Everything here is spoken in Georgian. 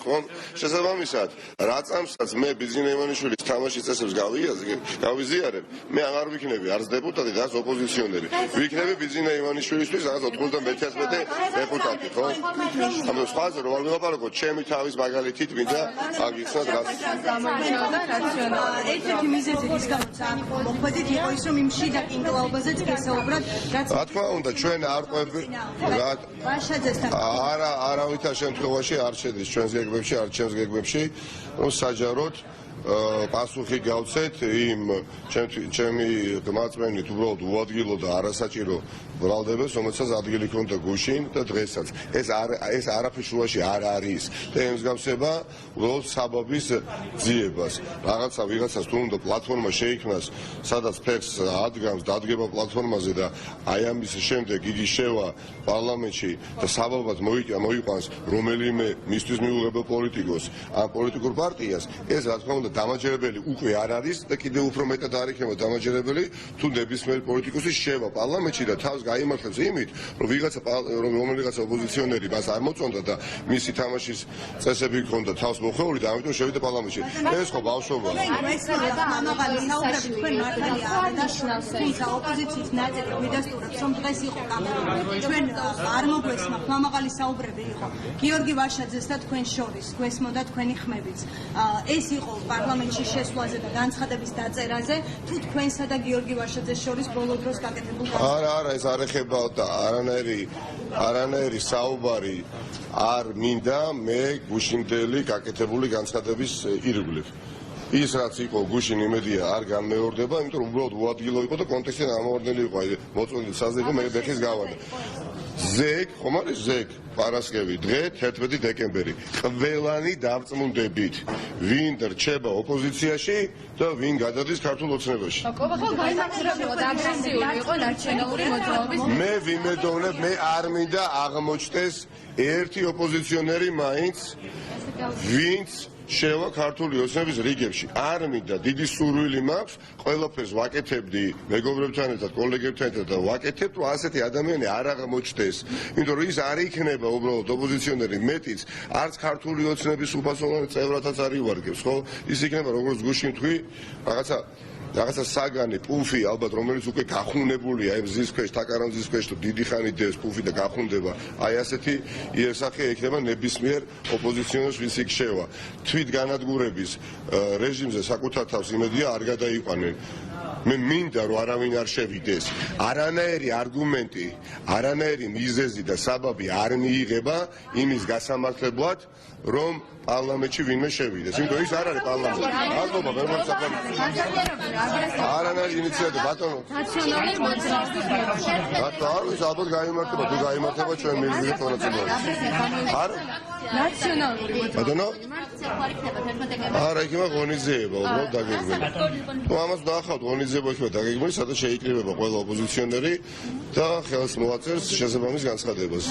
ხომ? შესაბამისად, რა წამსაც მე ბიძინა ივანიშვილის თამაშის წესებს გავიზიარებ, მე აღარ ვიქნები არც დეპუტატი და არც ოპოზიციონერი. ვიქნები ბიძინა ივანიშვილისთვის რაღაც 91 დეპუტატი, ხო? ანუ სხვაზე რომ არ ვილაპარაკოთ, ჩემი თავის მაგალითით მინდა აგიხსნათ რაც ერთ-ერთი მიზეზი ის გამოცა მოხდით იყო ის რომ იმ შიდა კინკლაობაზეც გესაუბრად რა თქმა უნდა ჩვენ არ ყვები არავითარ შემთხვევაში არ შედის ჩვენს გეგმებში არ ჩემს გეგმებში რომ საჯაროდ პასუხი გავცეთ იმ ჩემი გმაწმენით უბრალოდ უადგილო და არასაჭირო ბრალდებას რომელსაც ადგილი ჰქონდა გუშინ და დღესაც ეს არაფრის შუაში არ არის და ემსგავსება უბრალოდ საბაბის ძიებას ვიღაცას თუ უნდა პლატფორმა შეიქმნას სადაც ფეხს ადგამს დადგება პლატფორმაზე და აი ამის შემდეგ იგი შევა პარლამენტში და საბაბად მოიყვანს რომელიმე მისთვის მიუღებელ პოლიტიკოს ან პოლიტიკურ პარტიას ეს რა თქმა უნდა დამაჯერებელი უკვე არ არის და კიდევ უფრო მეტად არ იქნება დამაჯერებელი თუ ნებისმიერ პოლიტიკოსი შევა პარლამენტში და თავს გაიმართებს იმით რომ რომელიღაცა ოპოზიციონერი მას არ მოწონდა და მისი თამაშის წესები ჰქონდა თავს მოხეული და ამიტომ შევიდა პარლამენტში ეს ხო ბავშვობაა მამაღალი საუბრები თქვენ მართალი არ დაშნავს თუმცა ოპოზიციის ნაწილი მიდასტურებს რომ დღეს იყო კამერა ჩვენ არ მოგვესმახ მამაღალი საუბრები იყო გიორგი ვაშაძეს და თქვენ შორის გვესმოდა თქვენი ხმებიც ეს იყო პარლამენტში შესვლაზე და განცხადების დაწერაზე თუ თქვენსა და გიორგი ვაშაძეს შორის ბოლო დროს გაკეთებულ არა ეს არ ეხება და არანაირი საუბარი არ მინდა მე გუშინდელი გაკეთებული განცხადების ირგვლივ ის რაც იყო გუშინ იმედია არ განმეორდება იმიტომ რომ უბრალოდ უადგილო იყო და კონტექსტი ამოვარდნილი იყო აი მოწონილი საზრე იყო მე ბეხის გავარდა ზეგ ხომ არის ზეგ პარასკევი დღე 11 დეკემბერი ყველანი დავწმუნდებით ვინ რჩება ოპოზიციაში და ვინ გადადის ქართულ ოცნებაში ხო გაიმართებოდა აგრესიული იყო ნაციონალური მოძრაობის მე ვიმედოვნებ მე არ მინდა აღმოჩნდეს ერთი ოპოზიციონერი მაინც ვინც შევა ქართული ოცნების რიგებში არ მინდა დიდი სურვილი მაქვს ყველაფერს ვაკეთებდი მეგობრებთან ერთად კოლეგებთან ერთად და ვაკეთებ რომ ასეთი ადამიანი არ აღმოჩნდეს იმიტომ რომ ის არ იქნება უბრალოდ ოპოზიციონერი მეტიც არც ქართული ოცნების უფასოვანი წევრათაც არ ივარგებს ხო ის იქნება როგორც გუშინ თქვი რაღაცა საგანი პუფი ალბათ რომელიც უკვე გახუნებულია აი მზის ქვეშ თაკარამზის ქვეშ თუ დიდი ხანი დევს პუფი და გახუნდება აი ასეთი იერსახე ექნება ნებისმიერ ოპოზიციონერს ვინც იქ შევა თვით განადგურების რეჟიმზე საკუთარ თავს იმედია არ გადაიყვანენ მე მინდა რომ არავინ არ შევიდეს არანაირი არგუმენტი არანაირი მიზეზი და საბაბი არ მიიღება იმის გასამართლებლად რომ პარლამენტში ვინმე შევიდეს იმიტომ ის არ არის პარლამენტი მადლობა მე მომსახურე არანაირი ინიციატივა ბატონო ნაციონალური მოძრაობის არის ალბათ გაიმართება თუ გაიმართება ჩვენ მივიღეთ მონაწილეობა არ ნაციონალური ბატონო არა იქნება ღონისძიება უბრალოდ დაგეგმილი თუ ამას ნახავთ ღონისძიებაში დაგეგმილი სადაც შეიკრიბება ყველა ოპოზიციონერი და ხელს მოაწერს შესაბამის განცხადებას